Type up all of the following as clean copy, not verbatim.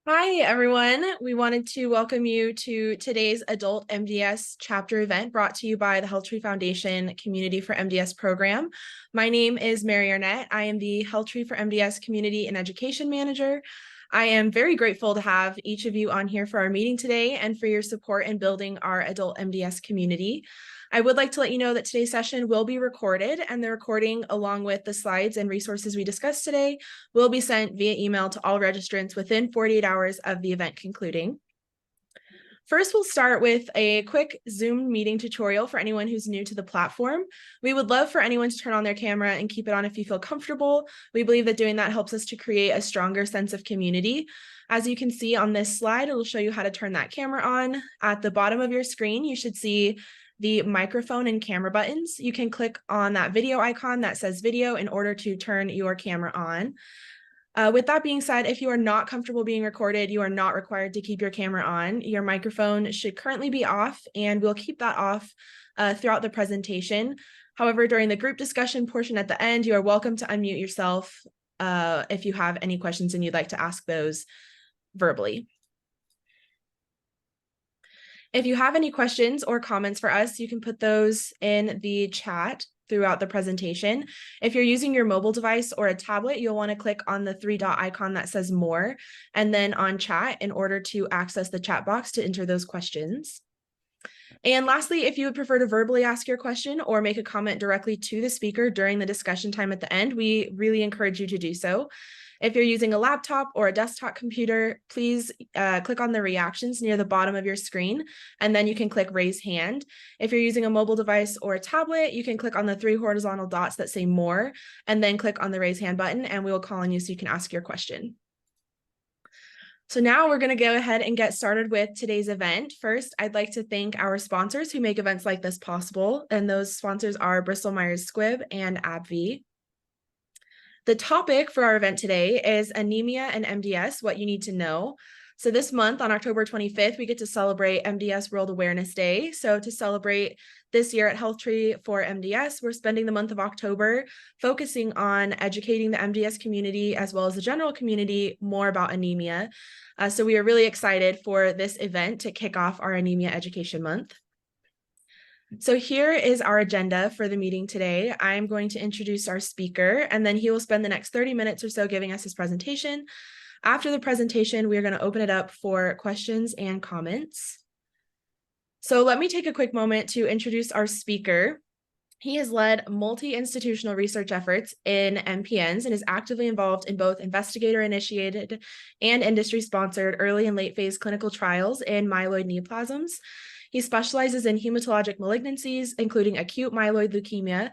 Hi, everyone. We wanted to welcome you to today's Adult MDS Chapter event brought to you by the HealthTree Foundation Community for MDS program. My name is Mary Arnett. I am the HealthTree for MDS Community and Education Manager. I am very grateful to have each of you on here for our meeting today and for your support in building our Adult MDS community. I would like to let you know that today's session will be recorded, and the recording, along with the slides and resources we discussed today, will be sent via email to all registrants within 48 hours of the event concluding. First, we'll start with a quick Zoom meeting tutorial for anyone who's new to the platform. We would love for anyone to turn on their camera and keep it on if you feel comfortable. We believe that doing that helps us to create a stronger sense of community. As you can see on this slide, it'll show you how to turn that camera on. At the bottom of your screen, you should see the microphone and camera buttons. You can click on that video icon that says video in order to turn your camera on. With that being said, if you are not comfortable being recorded, you are not required to keep your camera on. Your microphone should currently be off, and we'll keep that off throughout the presentation. However, during the group discussion portion at the end, you are welcome to unmute yourself if you have any questions and you'd like to ask those verbally. If you have any questions or comments for us, you can put those in the chat throughout the presentation. If you're using your mobile device or a tablet, you'll want to click on the three-dot icon that says more, and then on chat in order to access the chat box to enter those questions. And lastly, if you would prefer to verbally ask your question or make a comment directly to the speaker during the discussion time at the end, we really encourage you to do so. If you're using a laptop or a desktop computer, please click on the reactions near the bottom of your screen, and then you can click raise hand. If you're using a mobile device or a tablet, you can click on the three horizontal dots that say more, and then click on the raise hand button, and we will call on you so you can ask your question. So now we're going to go ahead and get started with today's event. First, I'd like to thank our sponsors who make events like this possible, and those sponsors are Bristol Myers Squibb and AbbVie. The topic for our event today is Anemia and MDS, what you need to know. So this month on October 25th, we get to celebrate MDS World Awareness Day. So to celebrate this year at HealthTree for MDS, we're spending the month of October focusing on educating the MDS community as well as the general community more about anemia. So we are really excited for this event to kick off our Anemia Education Month. So here is our agenda for the meeting today. I'm going to introduce our speaker, and then he will spend the next 30 minutes or so giving us his presentation. After the presentation, we are going to open it up for questions and comments. So let me take a quick moment to introduce our speaker. He has led multi-institutional research efforts in MPNs and is actively involved in both investigator-initiated and industry-sponsored early and late-phase clinical trials in myeloid neoplasms. He specializes in hematologic malignancies, including acute myeloid leukemia,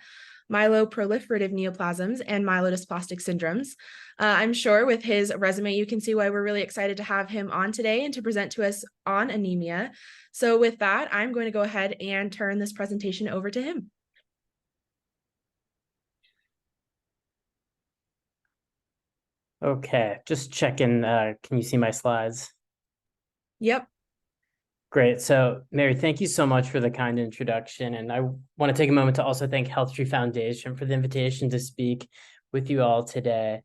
myeloproliferative neoplasms, and myelodysplastic syndromes. I'm sure with his resume, you can see why we're really excited to have him on today and to present to us on anemia. So with that, I'm going to go ahead and turn this presentation over to him. Okay, just checking. Can you see my slides? Yep. Great. So, Mary, thank you so much for the kind introduction. And I want to take a moment to also thank HealthTree Foundation for the invitation to speak with you all today.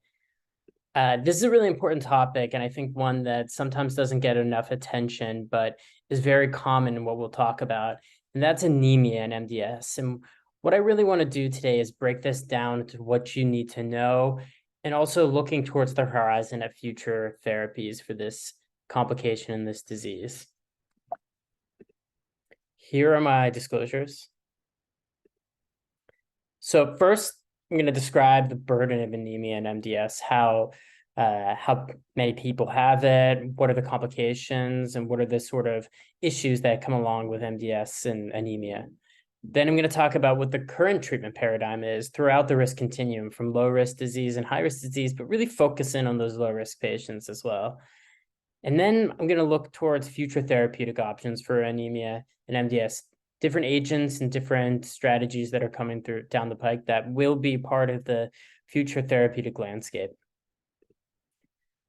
This is a really important topic, and I think one that sometimes doesn't get enough attention, but is very common in what we'll talk about, and that's anemia and MDS. And what I really want to do today is break this down to what you need to know, and also looking towards the horizon of future therapies for this complication in this disease. Here are my disclosures. So first, I'm going to describe the burden of anemia and MDS, how many people have it, what are the complications, and what are the sort of issues that come along with MDS and anemia. Then I'm going to talk about what the current treatment paradigm is throughout the risk continuum from low-risk disease and high-risk disease, but really focus in on those low-risk patients as well. And then I'm going to look towards future therapeutic options for anemia and MDS, different agents and different strategies that are coming through down the pike that will be part of the future therapeutic landscape.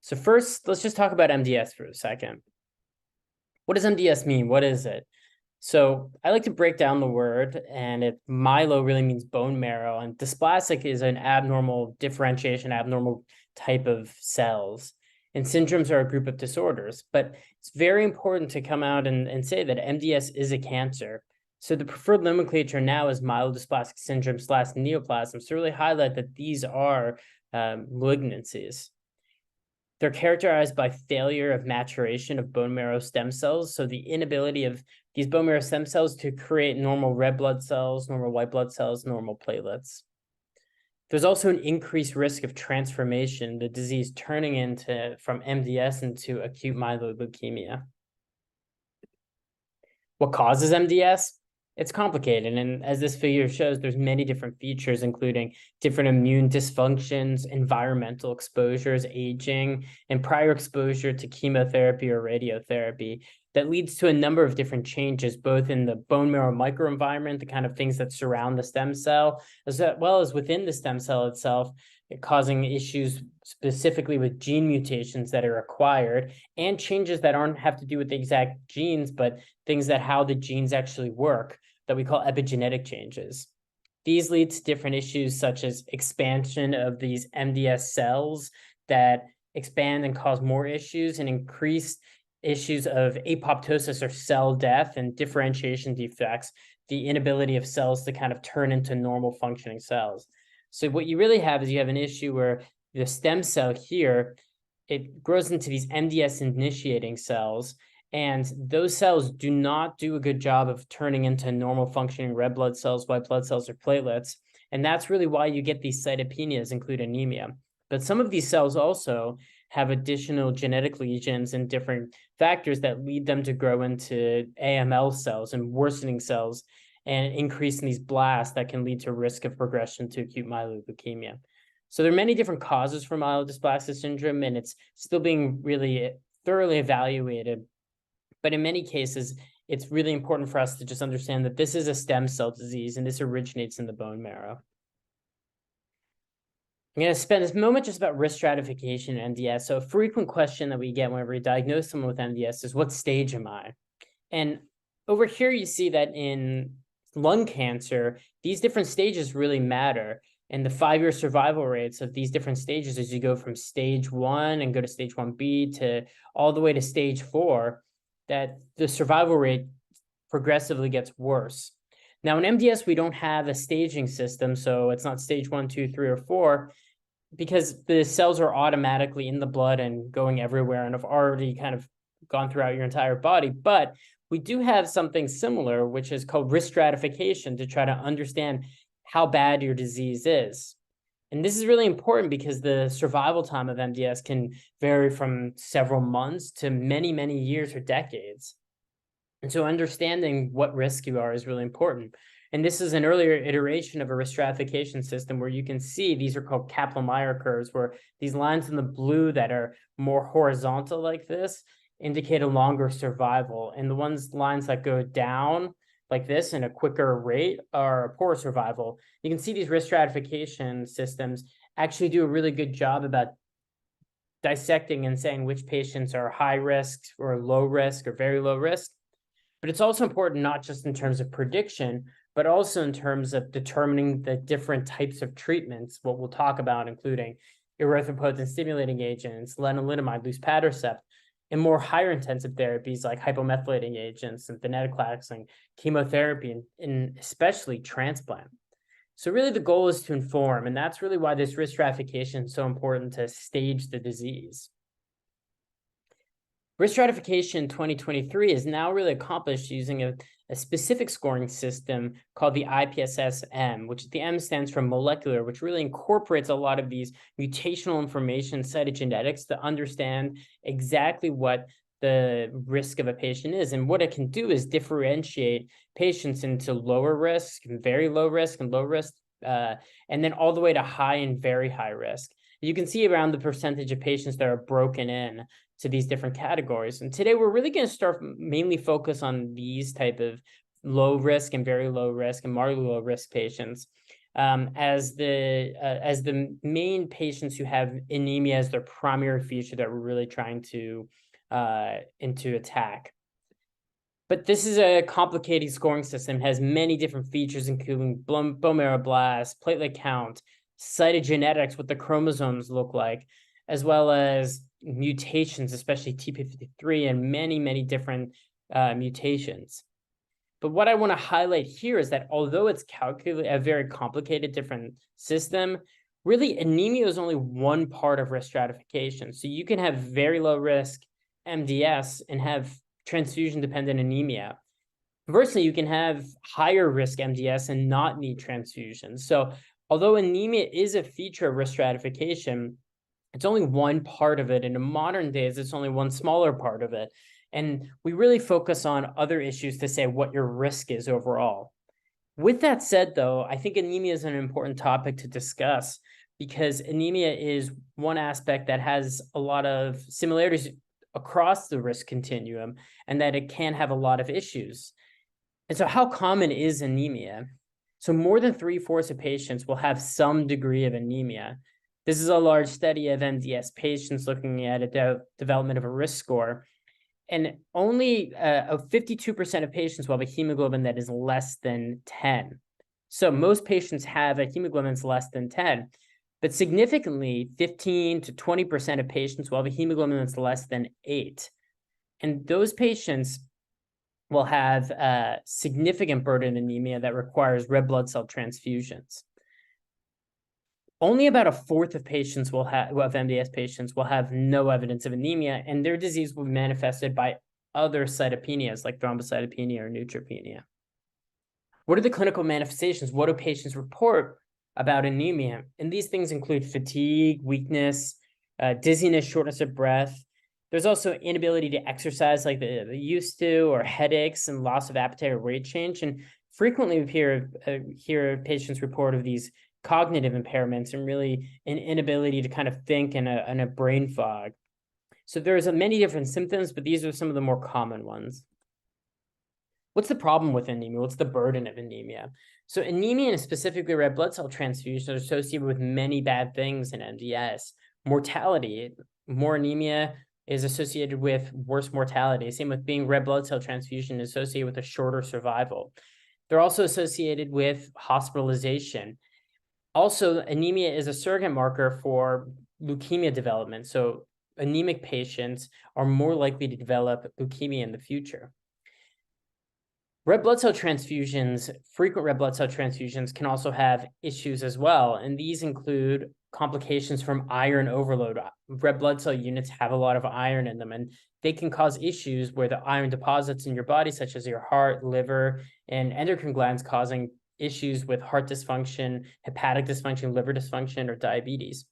So first, let's just talk about MDS for a second. What does MDS mean? What is it? So I like to break down the word, and myelo really means bone marrow, and dysplastic is an abnormal differentiation, abnormal type of cells. And syndromes are a group of disorders, but it's very important to come out and say that MDS is a cancer. So the preferred nomenclature now is myelodysplastic syndrome / neoplasms to really highlight that these are malignancies. They're characterized by failure of maturation of bone marrow stem cells. So the inability of these bone marrow stem cells to create normal red blood cells, normal white blood cells, normal platelets. There's also an increased risk of transformation, the disease turning from MDS into acute myeloid leukemia. What causes MDS? It's complicated, and as this figure shows, there's many different features, including different immune dysfunctions, environmental exposures, aging, and prior exposure to chemotherapy or radiotherapy that leads to a number of different changes, both in the bone marrow microenvironment, the kind of things that surround the stem cell, as well as within the stem cell itself, causing issues specifically with gene mutations that are acquired and changes that aren't have to do with the exact genes, but things that how the genes actually work that we call epigenetic changes. These lead to different issues such as expansion of these MDS cells that expand and cause more issues and increased issues of apoptosis or cell death and differentiation defects, the inability of cells to kind of turn into normal functioning cells. So what you really have is you have an issue where the stem cell here, it grows into these MDS initiating cells, and those cells do not do a good job of turning into normal functioning red blood cells, white blood cells, or platelets. And that's really why you get these cytopenias, include anemia. But some of these cells also have additional genetic lesions and different factors that lead them to grow into AML cells and worsening cells and increasing these blasts that can lead to risk of progression to acute myeloid leukemia. So there are many different causes for myelodysplastic syndrome, and it's still being really thoroughly evaluated. But in many cases, it's really important for us to just understand that this is a stem cell disease and this originates in the bone marrow. I'm going to spend this moment just about risk stratification in MDS. So a frequent question that we get whenever we diagnose someone with MDS is, what stage am I? And over here, you see that in lung cancer, these different stages really matter. And the 5-year survival rates of these different stages as you go from stage 1 and go to stage 1B to all the way to stage 4, that the survival rate progressively gets worse. Now, in MDS, we don't have a staging system, so it's not stage 1, 2, 3, or 4, because the cells are automatically in the blood and going everywhere and have already kind of gone throughout your entire body. But we do have something similar, which is called risk stratification, to try to understand how bad your disease is. And this is really important because the survival time of MDS can vary from several months to many, many years or decades. And so understanding what risk you are is really important. And this is an earlier iteration of a risk stratification system where you can see these are called Kaplan-Meier curves, where these lines in the blue that are more horizontal like this indicate a longer survival. And the lines that go down like this in a quicker rate are a poor survival. You can see these risk stratification systems actually do a really good job about dissecting and saying which patients are high risk or low risk or very low risk. But it's also important not just in terms of prediction, but also in terms of determining the different types of treatments, what we'll talk about, including erythropoietin stimulating agents, lenalidomide, luspatercept, and more higher intensive therapies like hypomethylating agents and venetoclax and chemotherapy, and especially transplant. So really the goal is to inform, and that's really why this risk stratification is so important to stage the disease. Risk stratification 2023 is now really accomplished using a specific scoring system called the IPSS-M, which the M stands for molecular, which really incorporates a lot of these mutational information, cytogenetics, to understand exactly what the risk of a patient is. And what it can do is differentiate patients into lower risk, and very low risk, and low risk, and then all the way to high and very high risk. You can see around the percentage of patients that are broken in to these different categories. And today we're really going to start mainly focus on these type of low risk and very low risk and moderately low risk patients as the main patients who have anemia as their primary feature that we're really trying to attack. But this is a complicated scoring system, has many different features, including bone marrow blast, platelet count, cytogenetics, what the chromosomes look like, as well as mutations, especially TP53 and many, many different mutations. But what I want to highlight here is that although it's calculated a very complicated different system, really anemia is only one part of risk stratification. So you can have very low risk MDS and have transfusion dependent anemia. Conversely, you can have higher risk MDS and not need transfusions. So although anemia is a feature of risk stratification, it's only one part of it. And in modern days, it's only one smaller part of it. And we really focus on other issues to say what your risk is overall. With that said, though, I think anemia is an important topic to discuss because anemia is one aspect that has a lot of similarities across the risk continuum and that it can have a lot of issues. And so how common is anemia? So more than 3/4 of patients will have some degree of anemia. This is a large study of MDS patients looking at a development of a risk score. And only 52% of patients will have a hemoglobin that is less than 10. So most patients have a hemoglobin that's less than 10. But significantly, 15 to 20% of patients will have a hemoglobin that's less than 8. And those patients will have a significant burden anemia that requires red blood cell transfusions. Only about 1/4 of patients of MDS patients will have no evidence of anemia, and their disease will be manifested by other cytopenias like thrombocytopenia or neutropenia. What are the clinical manifestations? What do patients report about anemia? And these things include fatigue, weakness, dizziness, shortness of breath. There's also inability to exercise like they used to, or headaches and loss of appetite or weight change. And frequently we hear patients report of these cognitive impairments and really an inability to kind of think and a brain fog. So there's many different symptoms, but these are some of the more common ones. What's the problem with anemia? What's the burden of anemia? So anemia and specifically red blood cell transfusions are associated with many bad things in MDS. Mortality, more anemia is associated with worse mortality. Same with being red blood cell transfusion is associated with a shorter survival. They're also associated with hospitalization. Also, anemia is a surrogate marker for leukemia development. So anemic patients are more likely to develop leukemia in the future. Red blood cell transfusions, frequent red blood cell transfusions can also have issues as well. And these include complications from iron overload. Red blood cell units have a lot of iron in them, and they can cause issues where the iron deposits in your body, such as your heart, liver, and endocrine glands, causing issues with heart dysfunction, hepatic dysfunction, liver dysfunction, or diabetes.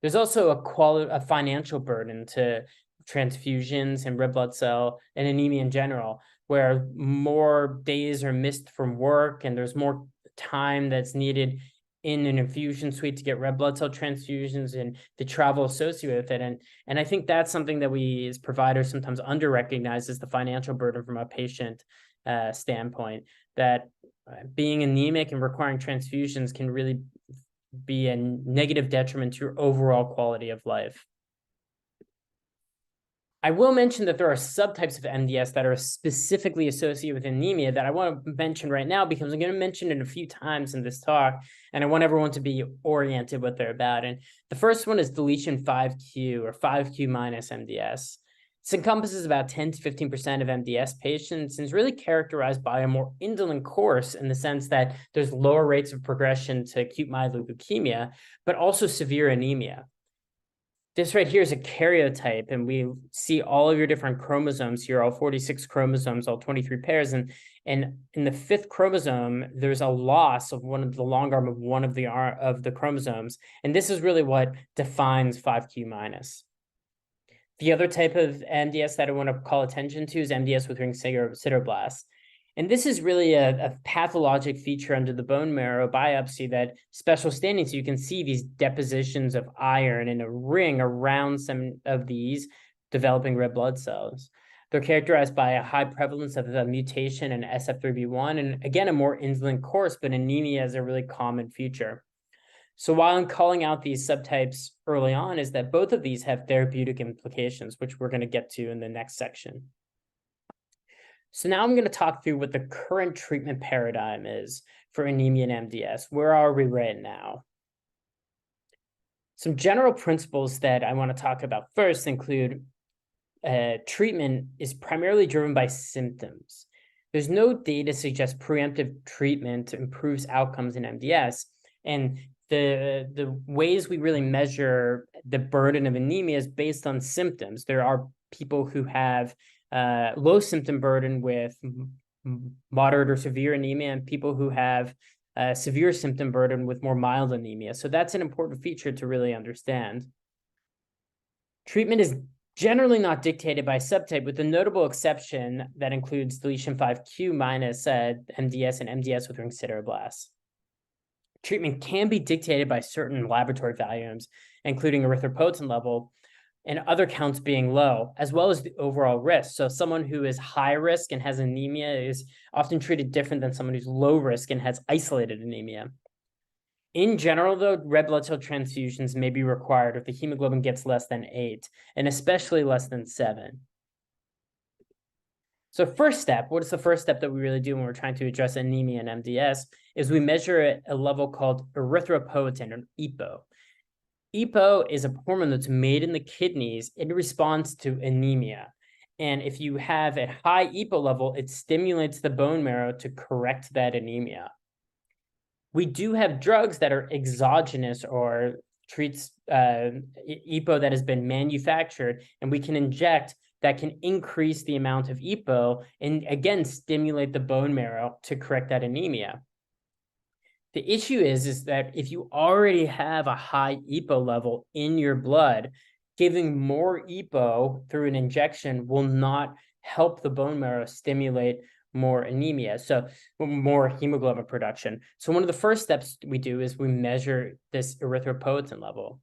There's also a financial burden to transfusions and red blood cell and anemia in general, where more days are missed from work and there's more time that's needed in an infusion suite to get red blood cell transfusions and the travel associated with it. And I think that's something that we as providers sometimes under-recognize as the financial burden from a patient standpoint, that being anemic and requiring transfusions can really be a negative detriment to your overall quality of life. I will mention that there are subtypes of MDS that are specifically associated with anemia that I want to mention right now because I'm going to mention it a few times in this talk, and I want everyone to be oriented what they're about. And the first one is deletion 5q or 5q minus MDS. This encompasses about 10 to 15% of MDS patients and is really characterized by a more indolent course in the sense that there's lower rates of progression to acute myeloid leukemia, but also severe anemia. This right here is a karyotype, and we see all of your different chromosomes here, all 46 chromosomes, all 23 pairs. And in the 5th chromosome, there's a loss of one of the long arm of one of the chromosomes. And this is really what defines 5q minus. The other type of MDS that I want to call attention to is MDS with ring sideroblasts. And this is really a pathologic feature under the bone marrow biopsy that special staining. So you can see these depositions of iron in a ring around some of these developing red blood cells. They're characterized by a high prevalence of a mutation in SF3B1, and again, a more indolent course, but anemia is a really common feature. So while I'm calling out these subtypes early on is that both of these have therapeutic implications, which we're going to get to in the next section. So now I'm going to talk through what the current treatment paradigm is for anemia and MDS. Where are we right now? Some general principles that I want to talk about first include treatment is primarily driven by symptoms. There's no data suggests preemptive treatment improves outcomes in MDS. And the ways we really measure the burden of anemia is based on symptoms. There are people who have low symptom burden with moderate or severe anemia, and people who have severe symptom burden with more mild anemia. So that's an important feature to really understand. Treatment is generally not dictated by subtype, with the notable exception that includes deletion 5q minus MDS and MDS with ring sideroblasts. Treatment can be dictated by certain laboratory values, including erythropoietin level and other counts being low, as well as the overall risk. So someone who is high risk and has anemia is often treated different than someone who's low risk and has isolated anemia. In general, though, red blood cell transfusions may be required if the hemoglobin gets less than 8, and especially less than 7. So what is the first step that we really do when we're trying to address anemia and MDS, is we measure a level called erythropoietin, or EPO. EPO is a hormone that's made in the kidneys in response to anemia. And if you have a high EPO level, it stimulates the bone marrow to correct that anemia. We do have drugs that are exogenous or treats EPO that has been manufactured, and we can inject that can increase the amount of EPO and, again, stimulate the bone marrow to correct that anemia. The issue is that if you already have a high EPO level in your blood, giving more EPO through an injection will not help the bone marrow stimulate more anemia, so more hemoglobin production. So one of the first steps we do is we measure this erythropoietin level.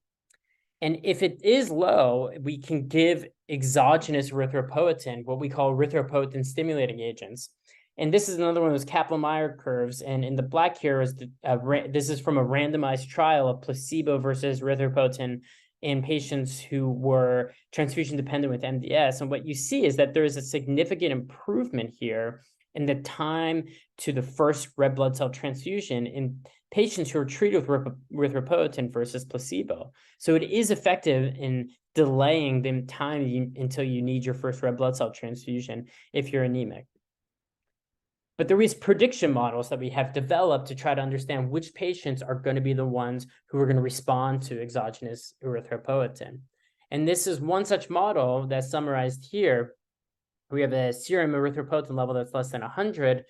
And if it is low, we can give exogenous erythropoietin, what we call erythropoietin stimulating agents. And this is another one of those Kaplan-Meier curves. And in the black here is this is from a randomized trial of placebo versus erythropoietin in patients who were transfusion dependent with MDS. And what you see is that there is a significant improvement here in the time to the first red blood cell transfusion in patients who are treated with erythropoietin versus placebo. So it is effective in delaying the time until you need your first red blood cell transfusion if you're anemic. But there is prediction models that we have developed to try to understand which patients are going to be the ones who are going to respond to exogenous erythropoietin. And this is one such model that's summarized here. We have a serum erythropoietin level that's less than 100.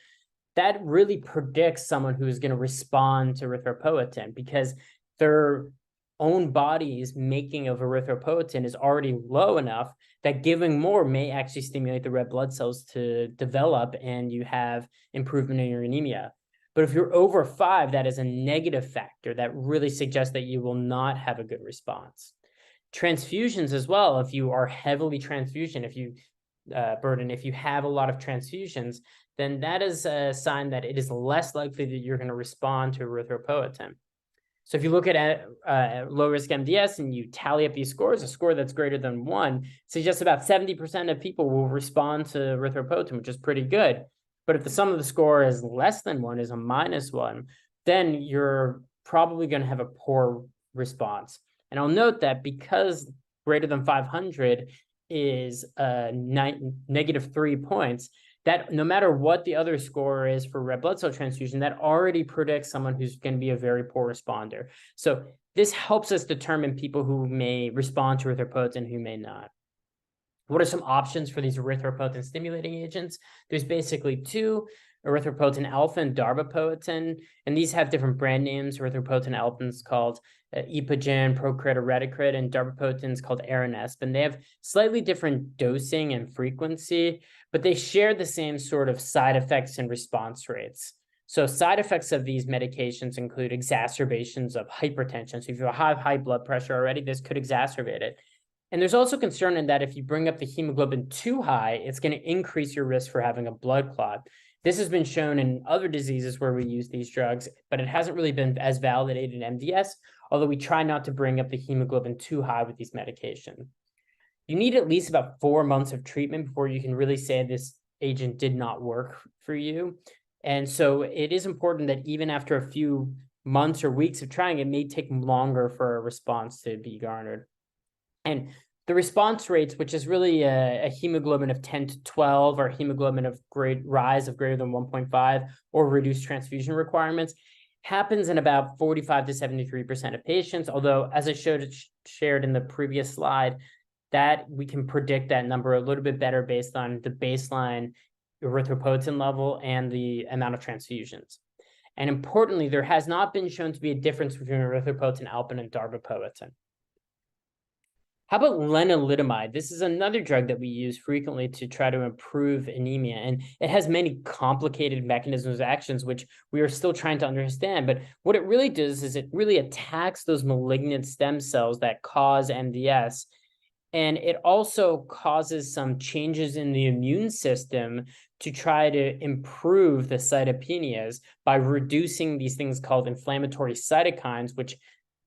That really predicts someone who is going to respond to erythropoietin because their own body's making of erythropoietin is already low enough that giving more may actually stimulate the red blood cells to develop and you have improvement in your anemia. But if you're over 5, that is a negative factor that really suggests that you will not have a good response. Transfusions as well, if you are heavily transfusion, if you have a lot of transfusions, then that is a sign that it is less likely that you're going to respond to erythropoietin. So if you look at low-risk MDS and you tally up these scores, a score that's greater than 1 suggests about 70% of people will respond to erythropoietin, which is pretty good. But if the sum of the score is less than 1, is a -1, then you're probably going to have a poor response. And I'll note that because greater than 500 is -3 points, that no matter what the other score is for red blood cell transfusion, that already predicts someone who's going to be a very poor responder. So this helps us determine people who may respond to erythropoietin and who may not. What are some options for these erythropoietin stimulating agents? There's basically 2, erythropoietin alpha and darbepoetin, and these have different brand names. Erythropoietin alpha is called Epogen, Procrit, or Retacrit, and darbepoetin is called Aranesp, and they have slightly different dosing and frequency, but they share the same sort of side effects and response rates. So side effects of these medications include exacerbations of hypertension. So if you have high blood pressure already, this could exacerbate it. And there's also concern in that if you bring up the hemoglobin too high, it's going to increase your risk for having a blood clot. This has been shown in other diseases where we use these drugs, but it hasn't really been as validated in MDS, although we try not to bring up the hemoglobin too high with these medications. You need at least about 4 months of treatment before you can really say this agent did not work for you. And so it is important that even after a few months or weeks of trying, it may take longer for a response to be garnered. And the response rates, which is really a hemoglobin of 10 to 12 or hemoglobin of rise of greater than 1.5 or reduced transfusion requirements, happens in about 45 to 73% of patients. Although, as I shared in the previous slide, that we can predict that number a little bit better based on the baseline erythropoietin level and the amount of transfusions. And importantly, there has not been shown to be a difference between erythropoietin alpha and darbepoetin. How about lenalidomide? This is another drug that we use frequently to try to improve anemia, and it has many complicated mechanisms of actions, which we are still trying to understand. But what it really does is it really attacks those malignant stem cells that cause MDS, and it also causes some changes in the immune system to try to improve the cytopenias by reducing these things called inflammatory cytokines, which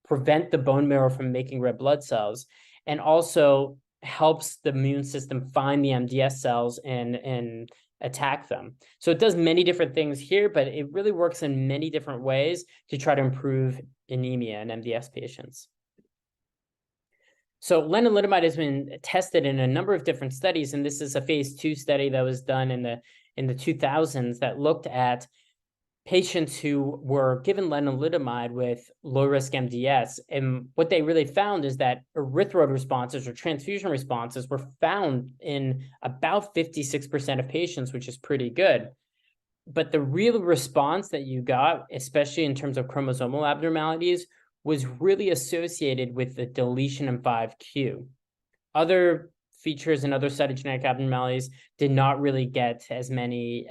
prevent the bone marrow from making red blood cells, and also helps the immune system find the MDS cells and attack them. So it does many different things here, but it really works in many different ways to try to improve anemia in MDS patients. So lenalidomide has been tested in a number of different studies, and this is a phase 2 study that was done in the 2000s that looked at patients who were given lenalidomide with low-risk MDS. And what they really found is that erythroid responses or transfusion responses were found in about 56% of patients, which is pretty good. But the real response that you got, especially in terms of chromosomal abnormalities, was really associated with the deletion in 5q. Other features and other cytogenetic abnormalities did not really get as many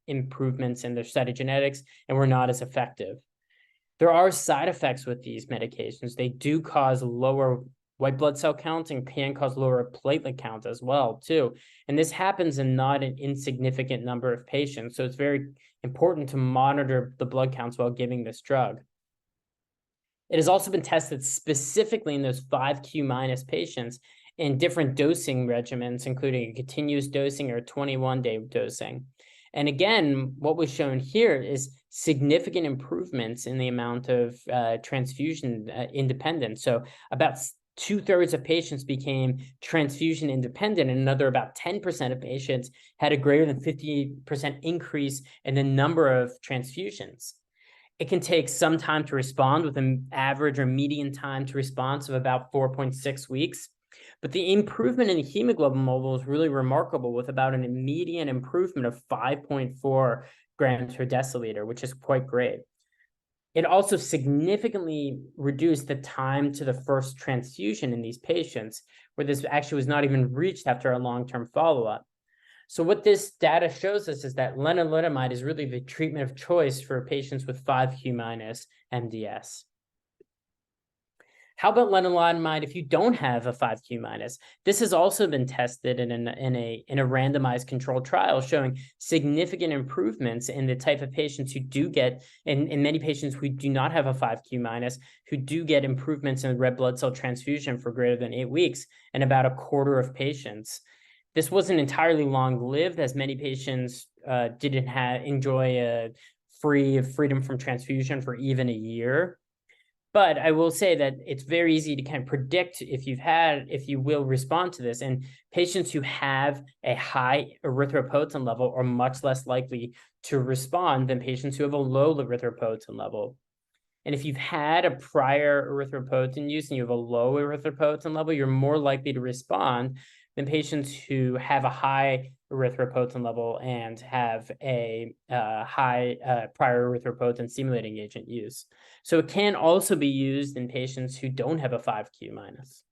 improvements in their cytogenetics and were not as effective. There are side effects with these medications. They do cause lower white blood cell count and can cause lower platelet count as well, too. And this happens in not an insignificant number of patients. So it's very important to monitor the blood counts while giving this drug. It has also been tested specifically in those 5q minus patients in different dosing regimens, including a continuous dosing or 21-day dosing. And again, what was shown here is significant improvements in the amount of transfusion independence. So about 2/3 of patients became transfusion independent, and another about 10% of patients had a greater than 50% increase in the number of transfusions. It can take some time to respond, with an average or median time to response of about 4.6 weeks. But the improvement in the hemoglobin level is really remarkable, with about a median improvement of 5.4 grams per deciliter, which is quite great. It also significantly reduced the time to the first transfusion in these patients, where this actually was not even reached after a long-term follow-up. So what this data shows us is that lenalidomide is really the treatment of choice for patients with 5q minus MDS. How about lenalidomide if you don't have a 5q minus? This has also been tested in a randomized controlled trial, showing significant improvements in the type of patients who do get, in many patients who do not have a 5q minus, who do get improvements in red blood cell transfusion for greater than 8 weeks, and about a quarter of patients. This wasn't entirely long-lived, as many patients didn't enjoy a freedom from transfusion for even a year. But I will say that it's very easy to kind of predict if you will respond to this. And patients who have a high erythropoietin level are much less likely to respond than patients who have a low erythropoietin level. And if you've had a prior erythropoietin use and you have a low erythropoietin level, you're more likely to respond than patients who have a high erythropoietin level and have a high prior erythropoietin stimulating agent use. So it can also be used in patients who don't have a 5q minus.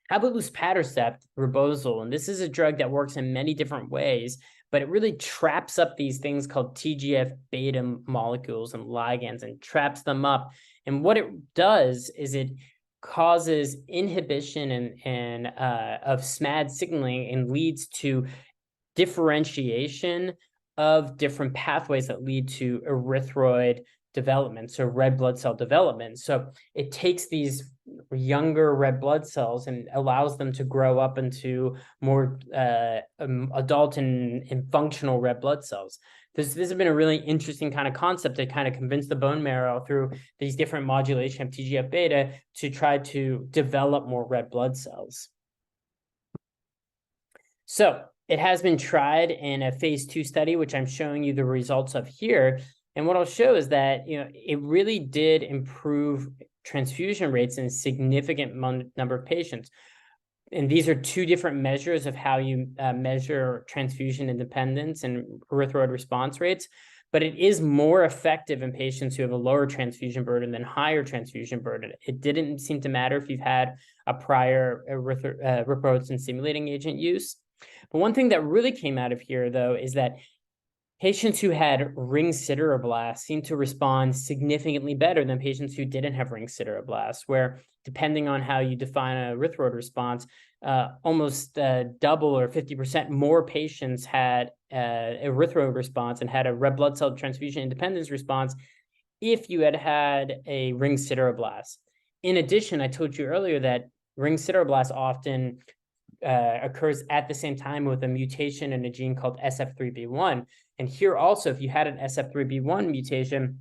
How about luspatercept, ribosol? And this is a drug that works in many different ways, but it really traps up these things called TGF-beta molecules and ligands and traps them up. And what it does is it causes inhibition of SMAD signaling and leads to differentiation of different pathways that lead to erythroid development, so red blood cell development. So it takes these younger red blood cells and allows them to grow up into more adult and functional red blood cells. This has been a really interesting kind of concept to kind of convince the bone marrow through these different modulation of TGF-beta to try to develop more red blood cells. So it has been tried in a phase 2 study, which I'm showing you the results of here. And what I'll show is that, it really did improve transfusion rates in a significant number of patients. And these are two different measures of how you measure transfusion independence and erythroid response rates. But it is more effective in patients who have a lower transfusion burden than higher transfusion burden. It didn't seem to matter if you've had a prior erythropoietin stimulating agent use. But one thing that really came out of here, though, is that patients who had ring sideroblasts seemed to respond significantly better than patients who didn't have ring sideroblasts, where depending on how you define a erythroid response, almost double or 50% more patients had erythroid response and had a red blood cell transfusion independence response if you had had a ring sideroblast. In addition, I told you earlier that ring sideroblast often occurs at the same time with a mutation in a gene called SF3B1. And here also, if you had an SF3B1 mutation,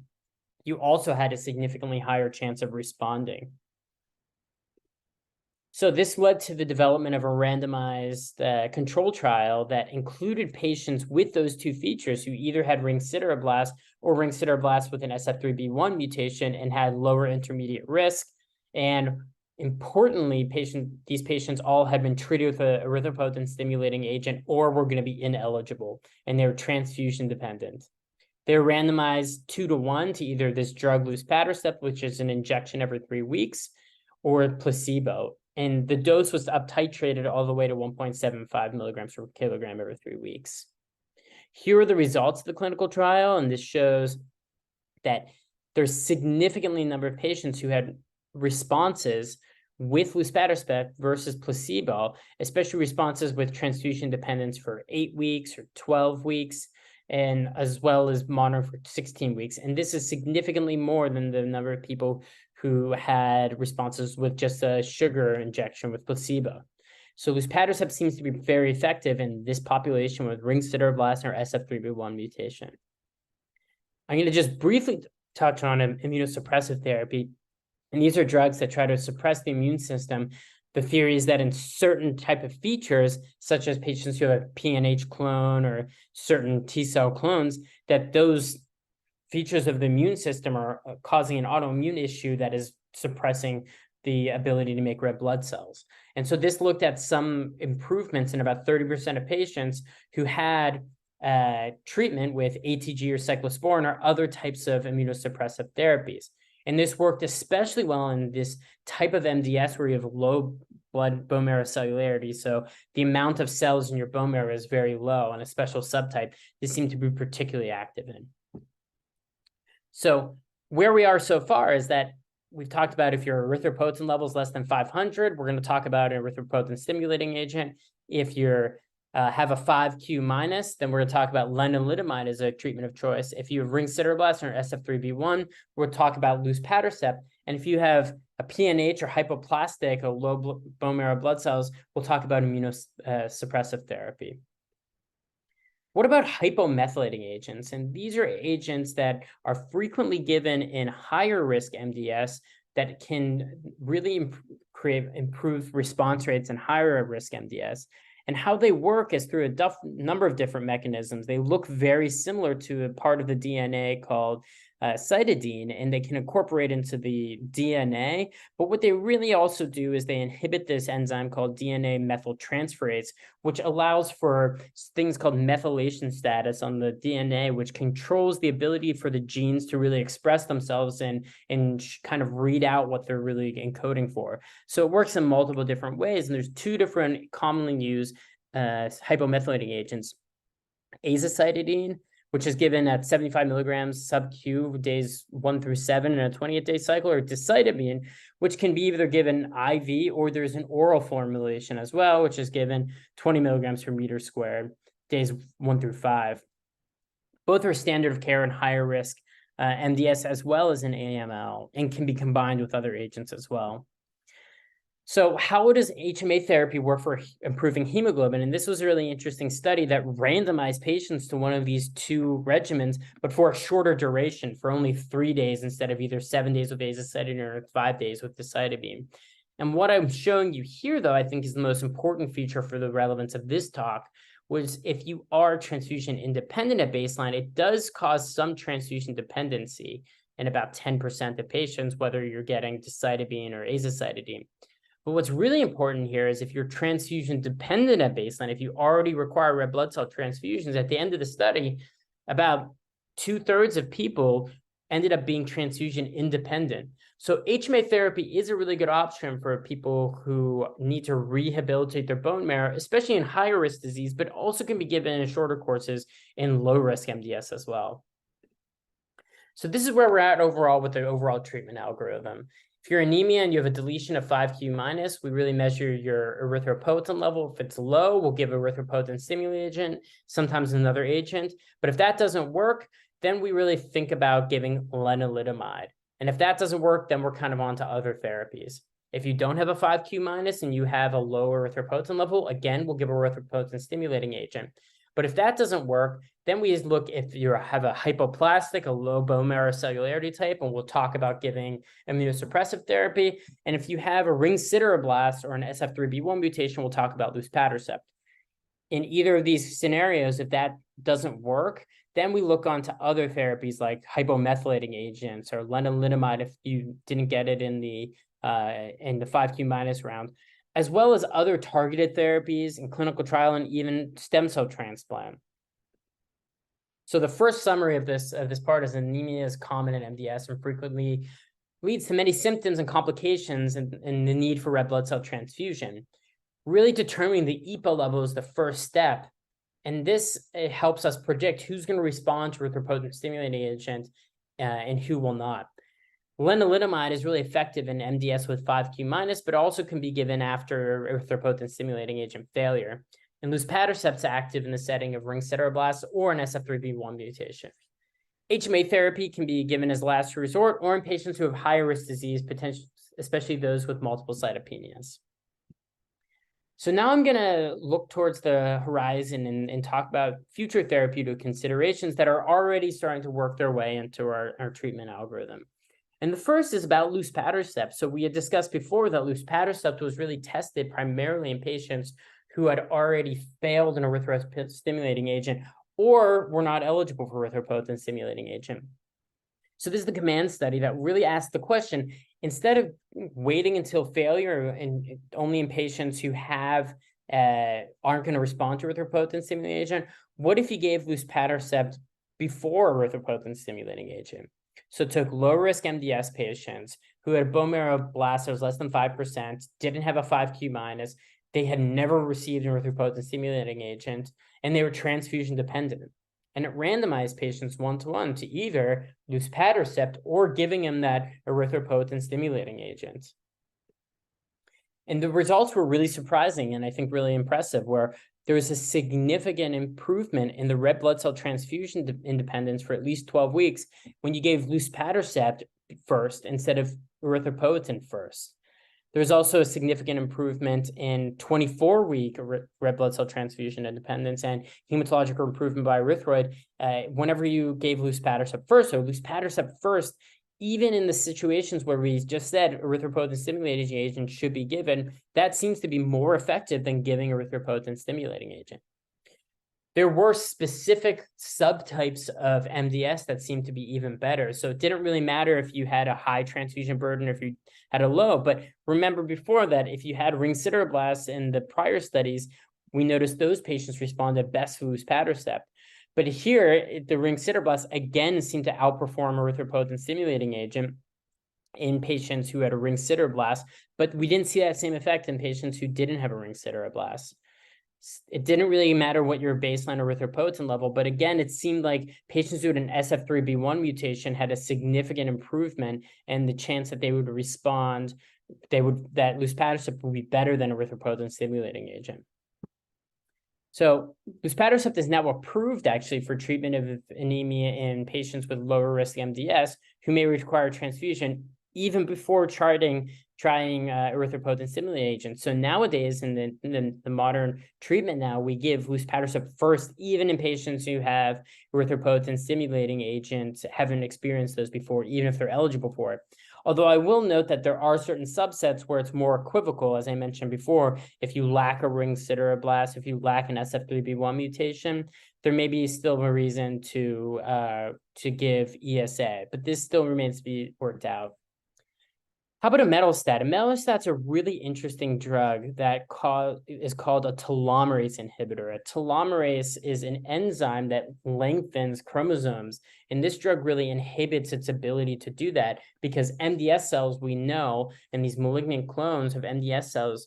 you also had a significantly higher chance of responding. So this led to the development of a randomized control trial that included patients with those two features who either had ring sideroblasts or ring sideroblasts with an SF3B1 mutation and had lower intermediate risk. And importantly, these patients all had been treated with an erythropoietin stimulating agent or were going to be ineligible, and they were transfusion dependent. They were randomized 2-to-1 to either this drug luspatercept, which is an injection every 3 weeks, or placebo. And the dose was up titrated all the way to 1.75 milligrams per kilogram every 3 weeks. Here are the results of the clinical trial, and this shows that there's significantly number of patients who had responses with luspatercept versus placebo, especially responses with transfusion dependence for 8 weeks or 12 weeks, and as well as mono for 16 weeks. And this is significantly more than the number of people who had responses with just a sugar injection with placebo. So luspatercept seems to be very effective in this population with ring sideroblast or SF3B1 mutation. I'm going to just briefly touch on immunosuppressive therapy. And these are drugs that try to suppress the immune system. The theory is that in certain type of features, such as patients who have a PNH clone or certain T-cell clones, that those features of the immune system are causing an autoimmune issue that is suppressing the ability to make red blood cells. And so this looked at some improvements in about 30% of patients who had treatment with ATG or cyclosporin or other types of immunosuppressive therapies. And this worked especially well in this type of MDS where you have low blood bone marrow cellularity. So the amount of cells in your bone marrow is very low, and a special subtype this seemed to be particularly active in. So where we are so far is that we've talked about if your erythropoietin level is less than 500, we're going to talk about an erythropoietin stimulating agent. If you're have a 5Q minus, then we're going to talk about lenalidomide as a treatment of choice. If you have ring sideroblast or SF3B1, we'll talk about luspatercept. And if you have a PNH or hypoplastic or low bone marrow blood cells, we'll talk about immunosuppressive therapy. What about hypomethylating agents? And these are agents that are frequently given in higher risk MDS that can really create improved response rates in higher risk MDS. And how they work is through a number of different mechanisms. They look very similar to a part of the DNA called cytidine, and they can incorporate into the DNA. But what they really also do is they inhibit this enzyme called DNA methyltransferase, which allows for things called methylation status on the DNA, which controls the ability for the genes to really express themselves and kind of read out what they're really encoding for. So it works in multiple different ways, and there's two different commonly used hypomethylating agents: azacitidine, which is given at 75 milligrams sub-Q days 1 through 7 in a 28-day cycle, or decitabine, which can be either given IV or there's an oral formulation as well, which is given 20 milligrams per meter squared days 1 through 5. Both are standard of care in higher risk MDS as well as in AML, and can be combined with other agents as well. So how does HMA therapy work for improving hemoglobin? And this was a really interesting study that randomized patients to one of these two regimens, but for a shorter duration, for only 3 days instead of either 7 days with azacitidine or 5 days with decitabine. And what I'm showing you here, though, I think is the most important feature for the relevance of this talk, was if you are transfusion independent at baseline, it does cause some transfusion dependency in about 10% of patients, whether you're getting decitabine or azacitidine. But what's really important here is if you're transfusion dependent at baseline, if you already require red blood cell transfusions, at the end of the study, about 2/3 of people ended up being transfusion independent. So HMA therapy is a really good option for people who need to rehabilitate their bone marrow, especially in higher risk disease, but also can be given in shorter courses in low risk MDS as well. So this is where we're at overall with the overall treatment algorithm. If you're anemia and you have a deletion of 5q minus, we really measure your erythropoietin level. If it's low, we'll give erythropoietin stimulating agent, sometimes another agent. But if that doesn't work, then we really think about giving lenalidomide. And if that doesn't work, then we're kind of on to other therapies. If you don't have a 5q minus and you have a low erythropoietin level, again, we'll give erythropoietin stimulating agent. But if that doesn't work, then we look if you have a hypoplastic, a low bone marrow cellularity type, and we'll talk about giving immunosuppressive therapy. And if you have a ring sideroblast or an SF3B1 mutation, we'll talk about luspatercept. In either of these scenarios, if that doesn't work, then we look on to other therapies like hypomethylating agents or lenalidomide if you didn't get it in the 5q minus round, as well as other targeted therapies in clinical trial and even stem cell transplant. So the first summary of this part is anemia is common in MDS and frequently leads to many symptoms and complications and the need for red blood cell transfusion. Really determining the EPO level is the first step. And this helps us predict who's going to respond to erythropoietin stimulating agent and who will not. Lenalidomide is really effective in MDS with 5q minus, but also can be given after erythropoietin stimulating agent failure. And luspatercept is active in the setting of ring sideroblast or an SF3B1 mutation. HMA therapy can be given as last resort or in patients who have higher risk disease, potentially, especially those with multiple cytopenias. So now I'm going to look towards the horizon and talk about future therapeutic considerations that are already starting to work their way into our treatment algorithm. And the first is about luspatercept. So we had discussed before that luspatercept was really tested primarily in patients who had already failed an erythropoietin stimulating agent or were not eligible for erythropoietin stimulating agent. So this is the command study that really asked the question, instead of waiting until failure and only in patients who have aren't going to respond to erythropoietin stimulating agent, what if you gave luspatercept before erythropoietin stimulating agent? So it took low-risk MDS patients who had a bone marrow blast that was less than 5%, didn't have a 5q minus, they had never received an erythropoietin stimulating agent, and they were transfusion dependent. And it randomized patients 1-to-1 to either luspatercept or giving them that erythropoietin stimulating agent. And the results were really surprising and I think really impressive, where there was a significant improvement in the red blood cell transfusion independence for at least 12 weeks when you gave luspatercept first instead of erythropoietin first. There's also a significant improvement in 24-week red blood cell transfusion independence and hematological improvement by erythroid whenever you gave luspatercept first. So luspatercept first, even in the situations where we just said erythropoietin stimulating agent should be given, that seems to be more effective than giving erythropoietin stimulating agent. There were specific subtypes of MDS that seemed to be even better. So it didn't really matter if you had a high transfusion burden or if you had a low. But remember before that, if you had ring sideroblasts in the prior studies, we noticed those patients responded best to luspatercept. But here, the ring sideroblasts again seemed to outperform erythropoietin stimulating agent in patients who had a ring sideroblast, but we didn't see that same effect in patients who didn't have a ring sideroblast. It didn't really matter what your baseline erythropoietin level, but again, it seemed like patients who had an SF3B1 mutation had a significant improvement, and the chance that they would respond, that luspatercept would be better than erythropoietin stimulating agent. So luspatercept is now approved actually for treatment of anemia in patients with lower risk MDS who may require transfusion, even before trying erythropoietin stimulating agents. So nowadays, in the modern treatment now, we give luspatercept first, even in patients who have erythropoietin stimulating agents, haven't experienced those before, even if they're eligible for it. Although I will note that there are certain subsets where it's more equivocal, as I mentioned before. If you lack a ring sideroblast, if you lack an SF3B1 mutation, there may be still a reason to give ESA, but this still remains to be worked out. How about imetelstat? Imetelstat's a really interesting drug that is called a telomerase inhibitor. A telomerase is an enzyme that lengthens chromosomes, and this drug really inhibits its ability to do that because MDS cells, we know, and these malignant clones of MDS cells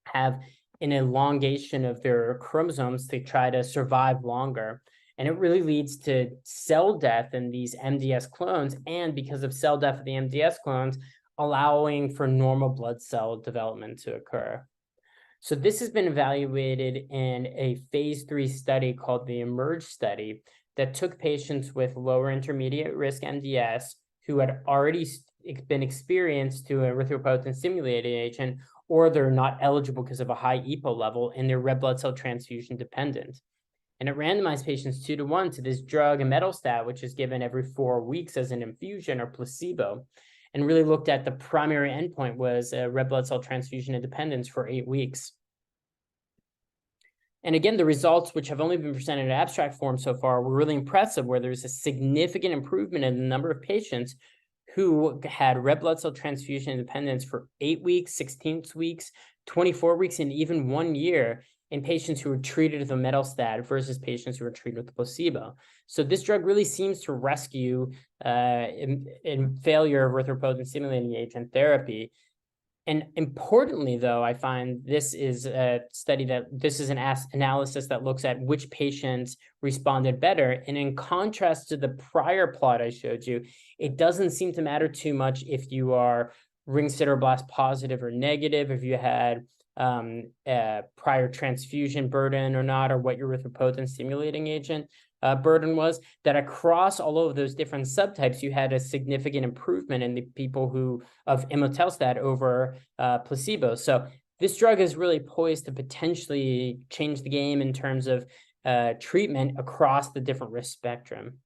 have an elongation of their chromosomes to try to survive longer. And it really leads to cell death in these MDS clones, and because of cell death of the MDS clones, allowing for normal blood cell development to occur. So this has been evaluated in a phase 3 study called the eMERGE study that took patients with lower intermediate risk MDS who had already been experienced to erythropoietin stimulating agent, or they're not eligible because of a high EPO level and they're red blood cell transfusion dependent. And it randomized patients 2-to-1 to this drug imetelstat, which is given every 4 weeks as an infusion or placebo, and really looked at the primary endpoint was red blood cell transfusion independence for 8 weeks. And again, the results, which have only been presented in abstract form so far, were really impressive, where there's a significant improvement in the number of patients who had red blood cell transfusion independence for 8 weeks, 16 weeks, 24 weeks, and even 1 year in patients who were treated with imetelstat versus patients who were treated with placebo. So this drug really seems to rescue in failure of erythropoietin stimulating agent therapy. And importantly, though, I find this is a study this is an analysis that looks at which patients responded better. And in contrast to the prior plot I showed you, it doesn't seem to matter too much if you are ring sideroblast positive or negative, if you had prior transfusion burden or not, or what your erythropoietin stimulating agent burden was, that across all of those different subtypes, you had a significant improvement in the people who of imetelstat over placebo. So this drug is really poised to potentially change the game in terms of treatment across the different risk spectrum.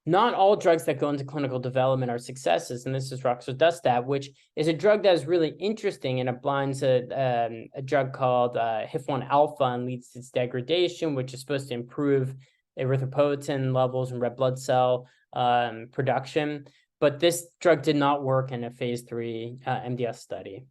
Not all drugs that go into clinical development are successes, and this is roxadustat, which is a drug that is really interesting, and it binds a drug called HIF-1 alpha and leads to its degradation, which is supposed to improve erythropoietin levels and red blood cell production. But this drug did not work in a phase 3 MDS study.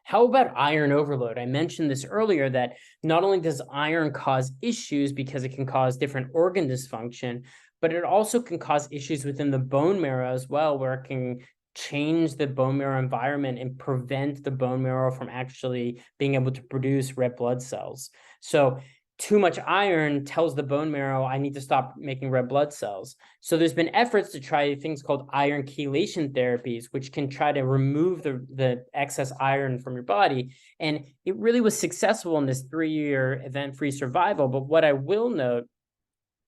How about iron overload? I mentioned this earlier, that not only does iron cause issues because it can cause different organ dysfunction, but it also can cause issues within the bone marrow as well, where it can change the bone marrow environment and prevent the bone marrow from actually being able to produce red blood cells. So too much iron tells the bone marrow, I need to stop making red blood cells. So there's been efforts to try things called iron chelation therapies, which can try to remove the excess iron from your body. And it really was successful in this 3-year event-free survival. But what I will note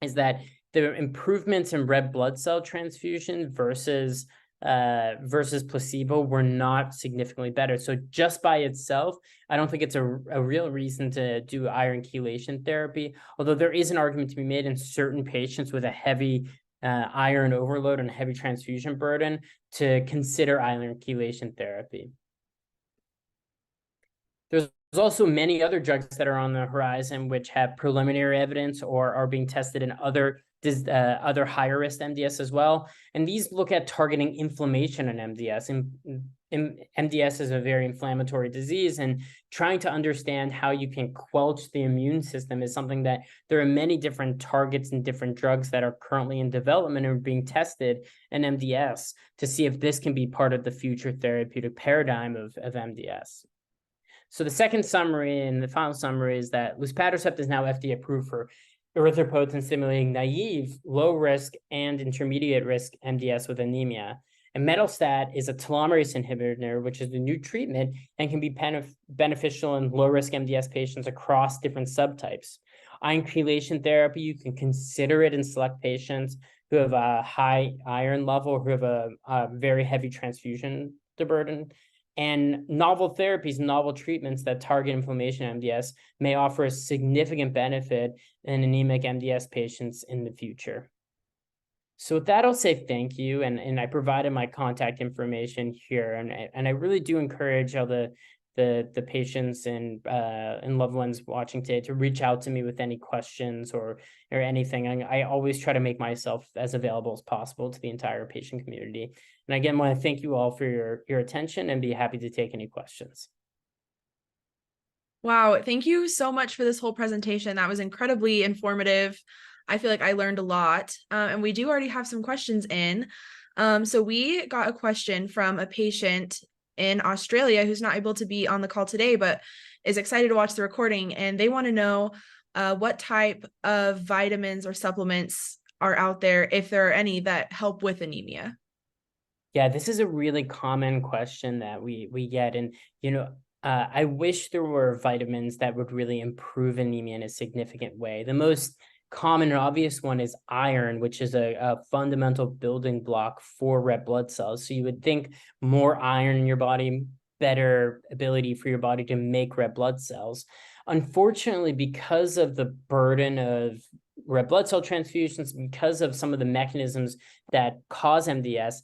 is that the improvements in red blood cell transfusion versus placebo were not significantly better. So just by itself, I don't think it's a real reason to do iron chelation therapy, although there is an argument to be made in certain patients with a heavy iron overload and heavy transfusion burden to consider iron chelation therapy. There's also many other drugs that are on the horizon which have preliminary evidence or are being tested in other higher risk MDS as well. And these look at targeting inflammation in MDS. And MDS is a very inflammatory disease, and trying to understand how you can quelch the immune system is something that there are many different targets and different drugs that are currently in development and being tested in MDS to see if this can be part of the future therapeutic paradigm of MDS. So the second summary and the final summary is that luspatercept is now FDA approved for erythropoietin stimulating naive, low risk, and intermediate risk MDS with anemia. And imetelstat is a telomerase inhibitor, which is the new treatment and can be beneficial in low risk MDS patients across different subtypes. Iron chelation therapy, you can consider it in select patients who have a high iron level, who have a very heavy transfusion to burden. And novel therapies, novel treatments that target inflammation MDS may offer a significant benefit in anemic MDS patients in the future. So with that, I'll say thank you. And I provided my contact information here. And I really do encourage all the patients and loved ones watching today to reach out to me with any questions or anything. I always try to make myself as available as possible to the entire patient community. And again, I want to thank you all for your attention and be happy to take any questions. Wow, thank you so much for this whole presentation. That was incredibly informative. I feel like I learned a lot. And we do already have some questions in. So we got a question from a patient in Australia who's not able to be on the call today, but is excited to watch the recording. And they want to know what type of vitamins or supplements are out there, if there are any, that help with anemia. Yeah, this is a really common question that we get. And, I wish there were vitamins that would really improve anemia in a significant way. The most common and obvious one is iron, which is a fundamental building block for red blood cells. So you would think more iron in your body, better ability for your body to make red blood cells. Unfortunately, because of the burden of red blood cell transfusions, because of some of the mechanisms that cause MDS,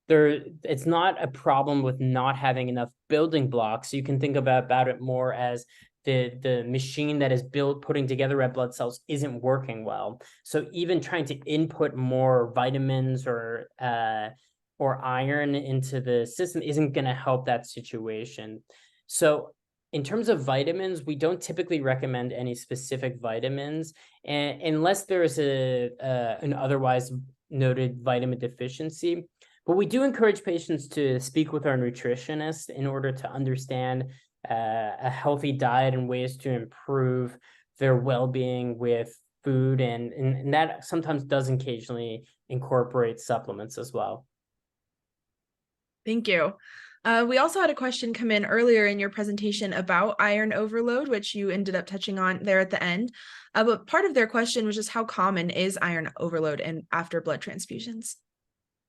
it's not a problem with not having enough building blocks. So you can think about it more as the machine that is putting together red blood cells isn't working well. So even trying to input more vitamins or iron into the system isn't going to help that situation. So in terms of vitamins, we don't typically recommend any specific vitamins, and unless there's an otherwise noted vitamin deficiency. But we do encourage patients to speak with our nutritionist in order to understand a healthy diet and ways to improve their well-being with food. And that sometimes does occasionally incorporate supplements as well. Thank you. We also had a question come in earlier in your presentation about iron overload, which you ended up touching on there at the end. But part of their question was just how common is iron overload after blood transfusions?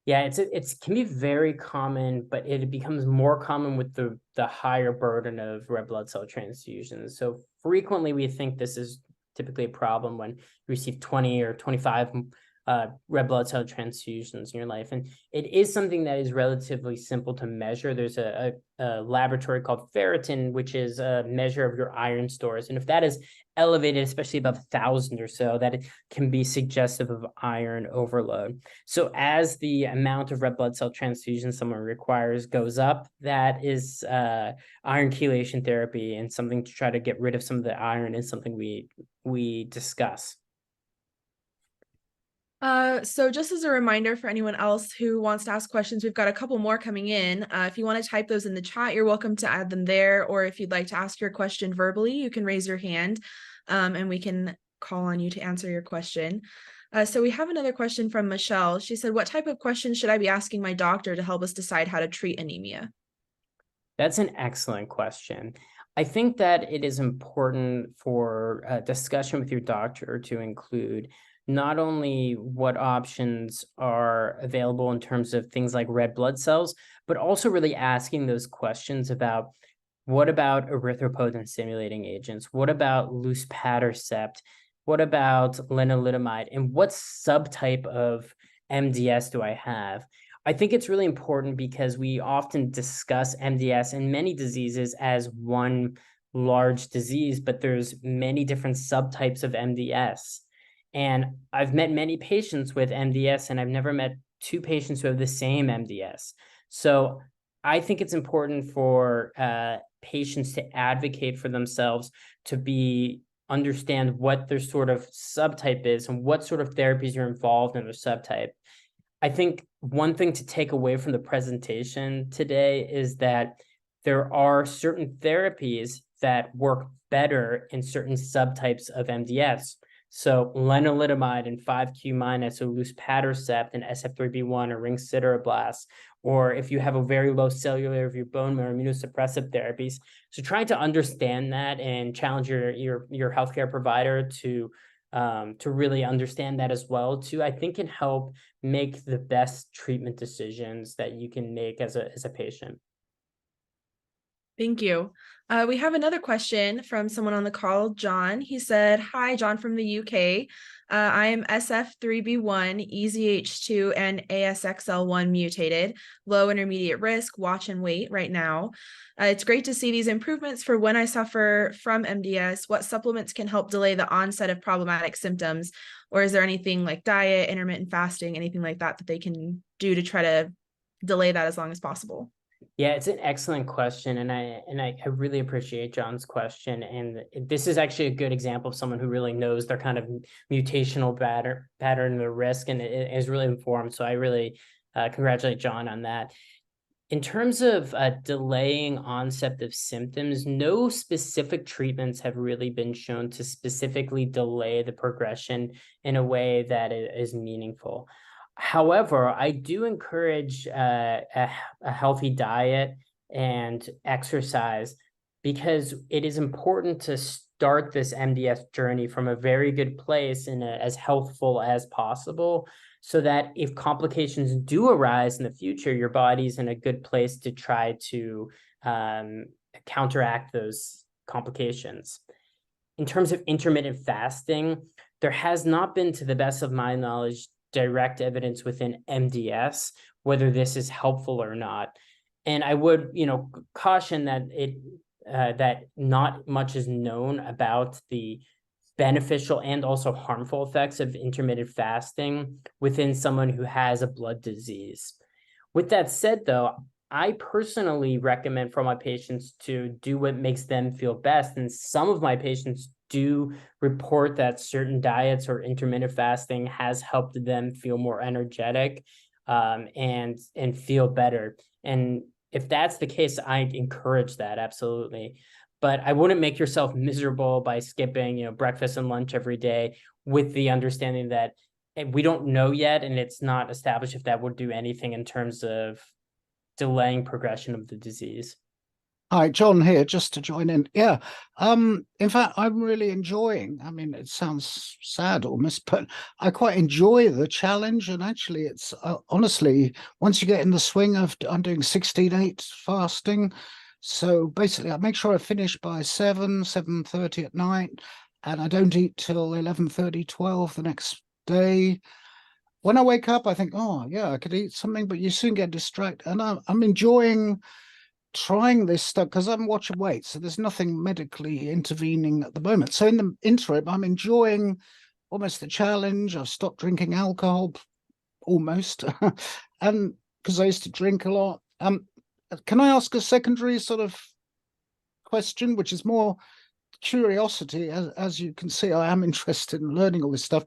Yeah, it can be very common, but it becomes more common with the higher burden of red blood cell transfusions. So frequently we think this is typically a problem when you receive 20 or 25 red blood cell transfusions in your life. And it is something that is relatively simple to measure. There's a laboratory called ferritin, which is a measure of your iron stores. And if that is elevated, especially above 1,000 or so, that it can be suggestive of iron overload. So as the amount of red blood cell transfusion someone requires goes up, that is iron chelation therapy, and something to try to get rid of some of the iron is something we discuss. So just as a reminder for anyone else who wants to ask questions, we've got a couple more coming in. If you want to type those in the chat, you're welcome to add them there. Or if you'd like to ask your question verbally, you can raise your hand and we can call on you to answer your question. So we have another question from Michelle. She said, what type of questions should I be asking my doctor to help us decide how to treat anemia? That's an excellent question. I think that it is important for a discussion with your doctor to include not only what options are available in terms of things like red blood cells, but also really asking those questions about what about erythropoietin stimulating agents? What about luspatercept? What about lenalidomide? And what subtype of MDS do I have? I think it's really important because we often discuss MDS and many diseases as one large disease, but there's many different subtypes of MDS. And I've met many patients with MDS, and I've never met two patients who have the same MDS. So I think it's important for patients to advocate for themselves, to understand what their sort of subtype is and what sort of therapies are involved in their subtype. I think one thing to take away from the presentation today is that there are certain therapies that work better in certain subtypes of MDS. So lenalidomide and 5-Q minus, or luspatercept and SF3B1 or ring sideroblasts, or if you have a very low cellular of your bone marrow, immunosuppressive therapies. So trying to understand that and challenge your healthcare provider to to really understand that as well too, I think can help make the best treatment decisions that you can make as a patient. Thank you. We have another question from someone on the call, John. He said, "Hi, John from the UK. I am SF3B1, EZH2, and ASXL1 mutated, low intermediate risk, watch and wait right now. It's great to see these improvements for when I suffer from MDS. What supplements can help delay the onset of problematic symptoms? Or is there anything like diet, intermittent fasting, anything like that that they can do to try to delay that as long as possible?" Yeah, it's an excellent question, and I really appreciate John's question. And this is actually a good example of someone who really knows their kind of mutational pattern, the risk, and it is really informed. So I really congratulate John on that. In terms of delaying onset of symptoms, no specific treatments have really been shown to specifically delay the progression in a way that is meaningful. However, I do encourage a healthy diet and exercise because it is important to start this MDS journey from a very good place and as healthful as possible, so that if complications do arise in the future, your body's in a good place to try to counteract those complications. In terms of intermittent fasting, there has not been, to the best of my knowledge, direct evidence within MDS, whether this is helpful or not. And I would, caution that that not much is known about the beneficial and also harmful effects of intermittent fasting within someone who has a blood disease. With that said, though, I personally recommend for my patients to do what makes them feel best. And some of my patients do report that certain diets or intermittent fasting has helped them feel more energetic and feel better. And if that's the case, I encourage that, absolutely. But I wouldn't make yourself miserable by skipping, breakfast and lunch every day, with the understanding that we don't know yet, and it's not established if that would do anything in terms of delaying progression of the disease. Hi, John here, just to join in. Yeah, in fact, I'm really enjoying, I mean, it sounds sad almost, but I quite enjoy the challenge. And actually, it's honestly, once you get in the swing of, I'm doing 16/8 fasting. So basically, I make sure I finish by 7:30 at night, and I don't eat till 11:30, 12 the next day. When I wake up, I think, oh, yeah, I could eat something, but you soon get distracted. And I'm enjoying trying this stuff because I'm watching weight, so there's nothing medically intervening at the moment. So in the interim, I'm enjoying almost the challenge. I've stopped drinking alcohol almost, and because I used to drink a lot. Can I ask a secondary sort of question, which is more curiosity? As you can see, I am interested in learning all this stuff.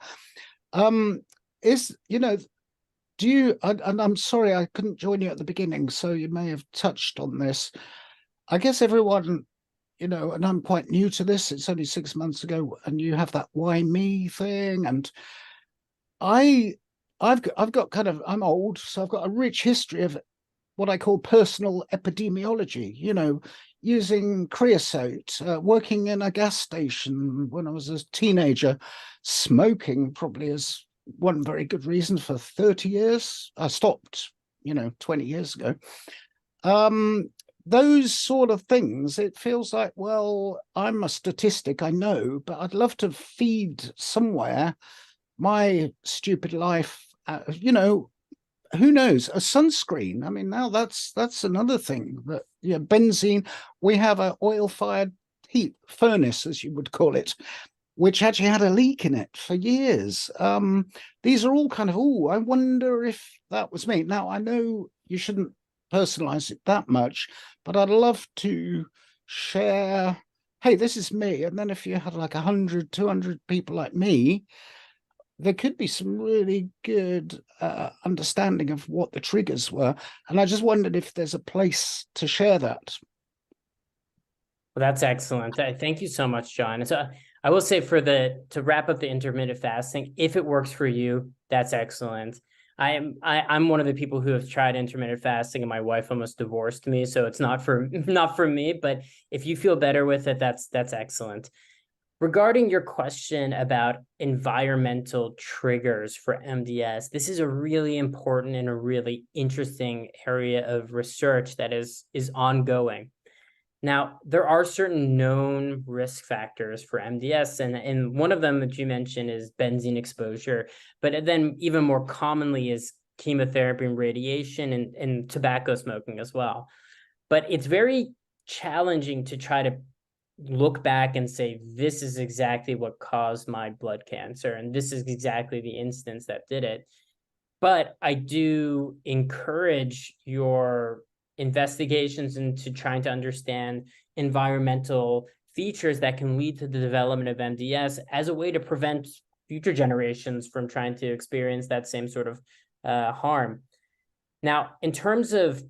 Do you, and I'm sorry I couldn't join you at the beginning, so you may have touched on this. I guess everyone, and I'm quite new to this, it's only 6 months ago, and you have that why me thing. And I've got kind of, I'm old, so I've got a rich history of what I call personal epidemiology, using creosote, working in a gas station when I was a teenager, smoking probably as one very good reason for 30 years. I stopped, 20 years ago. Those sort of things, it feels like, well, I'm a statistic, I know, but I'd love to feed somewhere my stupid life, who knows, a sunscreen. I mean, now that's another thing that, benzene, we have an oil-fired heat furnace, as you would call it, which actually had a leak in it for years. These are all kind of, I wonder if that was me. Now, I know you shouldn't personalize it that much, but I'd love to share, hey, this is me. And then if you had like 100, 200 people like me, there could be some really good understanding of what the triggers were. And I just wondered if there's a place to share that. Well, that's excellent. Thank you so much, John. So I will say to wrap up the intermittent fasting, if it works for you, that's excellent. I'm one of the people who have tried intermittent fasting, and my wife almost divorced me. So it's not for me, but if you feel better with it, that's excellent. Regarding your question about environmental triggers for MDS, this is a really important and a really interesting area of research that is ongoing. Now, there are certain known risk factors for MDS, and one of them that you mentioned is benzene exposure, but then even more commonly is chemotherapy and radiation and tobacco smoking as well. But it's very challenging to try to look back and say, this is exactly what caused my blood cancer, and this is exactly the instance that did it. But I do encourage your investigations into trying to understand environmental features that can lead to the development of MDS as a way to prevent future generations from trying to experience that same sort of harm. Now, in terms of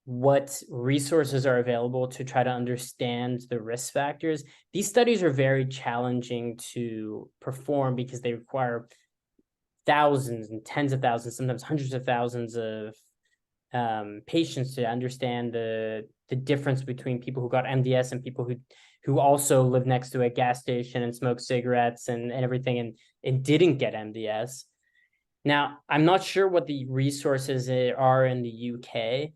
what resources are available to try to understand the risk factors, these studies are very challenging to perform because they require thousands and tens of thousands, sometimes hundreds of thousands of patients to understand the difference between people who got MDS and people who also live next to a gas station and smoke cigarettes and everything and didn't get MDS. Now, I'm not sure what the resources are in the UK,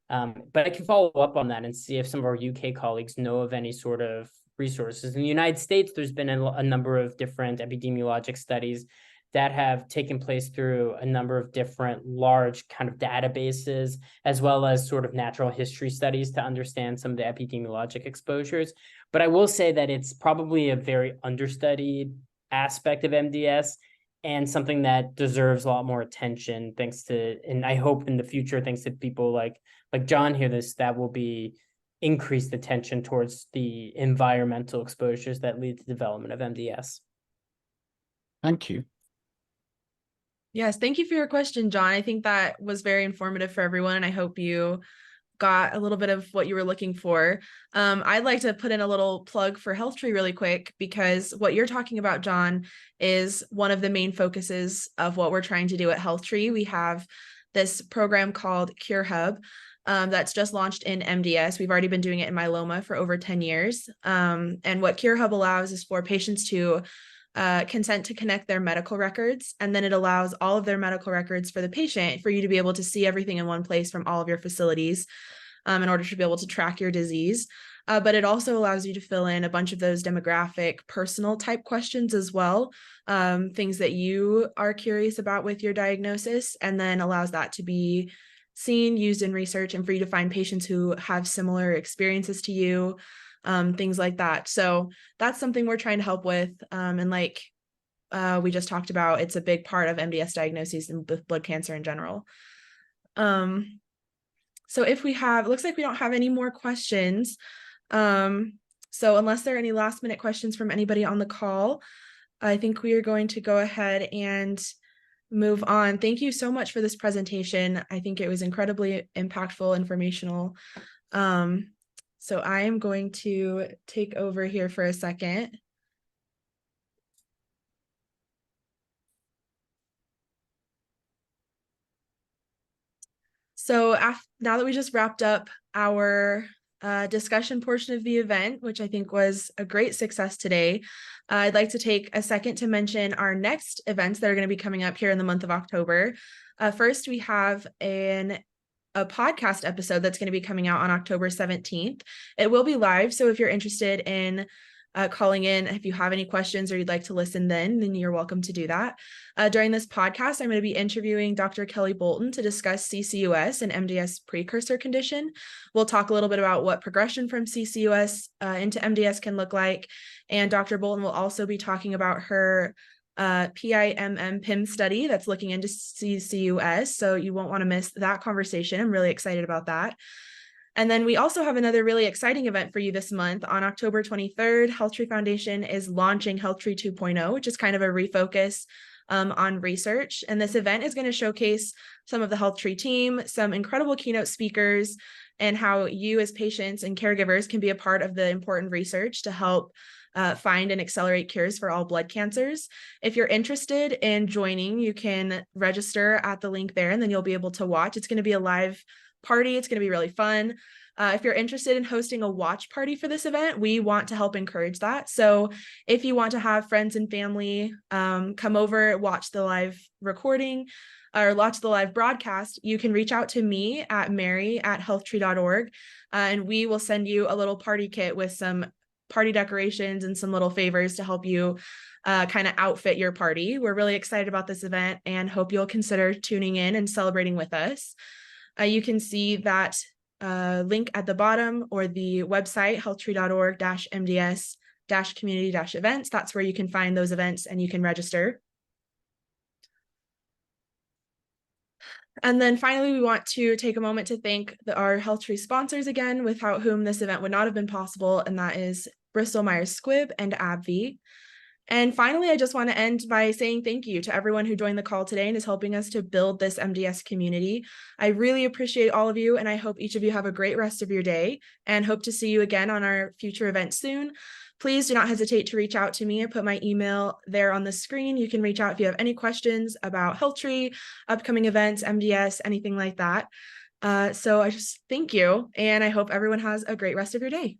but I can follow up on that and see if some of our UK colleagues know of any sort of resources. In the United States, there's been a number of different epidemiologic studies that have taken place through a number of different large kind of databases, as well as sort of natural history studies to understand some of the epidemiologic exposures. But I will say that it's probably a very understudied aspect of MDS and something that deserves a lot more attention, thanks to, and I hope in the future, thanks to people like John here, that will be increased attention towards the environmental exposures that lead to development of MDS. Thank you. Yes, thank you for your question, John. I think that was very informative for everyone, and I hope you got a little bit of what you were looking for. I'd like to put in a little plug for HealthTree really quick, because what you're talking about, John, is one of the main focuses of what we're trying to do at HealthTree. We have this program called Cure Hub that's just launched in MDS. We've already been doing it in myeloma for over 10 years. And what Cure Hub allows is for patients to consent to connect their medical records, and then it allows all of their medical records for the patient for you to be able to see everything in one place from all of your facilities in order to be able to track your disease. But it also allows you to fill in a bunch of those demographic, personal type questions as well, things that you are curious about with your diagnosis, and then allows that to be seen, used in research, and for you to find patients who have similar experiences to you, things like that. So that's something we're trying to help with. And like we just talked about, it's a big part of MDS diagnoses and blood cancer in general. So if we have, it looks like we don't have any more questions. So unless there are any last minute questions from anybody on the call, I think we are going to go ahead and move on. Thank you so much for this presentation. I think it was incredibly impactful, informational. So I am going to take over here for a second. So now that we just wrapped up our discussion portion of the event, which I think was a great success today, I'd like to take a second to mention our next events that are going to be coming up here in the month of October. First, we have a podcast episode that's going to be coming out on October 17th. It will be live, so if you're interested in calling in, if you have any questions or you'd like to listen then you're welcome to do that. During this podcast, I'm going to be interviewing Dr. Kelly Bolton to discuss CCUS and MDS precursor condition. We'll talk a little bit about what progression from CCUS into MDS can look like, and Dr. Bolton will also be talking about her PIMM study that's looking into CCUS, so you won't want to miss that conversation. I'm really excited about that. And then we also have another really exciting event for you this month. On October 23rd, HealthTree Foundation is launching HealthTree 2.0, which is kind of a refocus on research. And this event is going to showcase some of the HealthTree team, some incredible keynote speakers, and how you as patients and caregivers can be a part of the important research to help find and accelerate cures for all blood cancers. If you're interested in joining, you can register at the link there, and then you'll be able to watch. It's going to be a live party. It's going to be really fun. If you're interested in hosting a watch party for this event, we want to help encourage that. So if you want to have friends and family come over, watch the live recording or watch the live broadcast, you can reach out to me at mary@healthtree.org, and we will send you a little party kit with some party decorations and some little favors to help you kind of outfit your party. We're really excited about this event and hope you'll consider tuning in and celebrating with us. You can see that link at the bottom, or the website, healthtree.org-mds-community-events. That's where you can find those events and you can register. And then finally, we want to take a moment to thank our HealthTree sponsors again, without whom this event would not have been possible, and that is Bristol Myers Squibb and AbbVie. And finally, I just want to end by saying thank you to everyone who joined the call today and is helping us to build this MDS community. I really appreciate all of you, and I hope each of you have a great rest of your day, and hope to see you again on our future events soon. Please do not hesitate to reach out to me. I put my email there on the screen. You can reach out if you have any questions about HealthTree, upcoming events, MDS, anything like that. So I just thank you, and I hope everyone has a great rest of your day.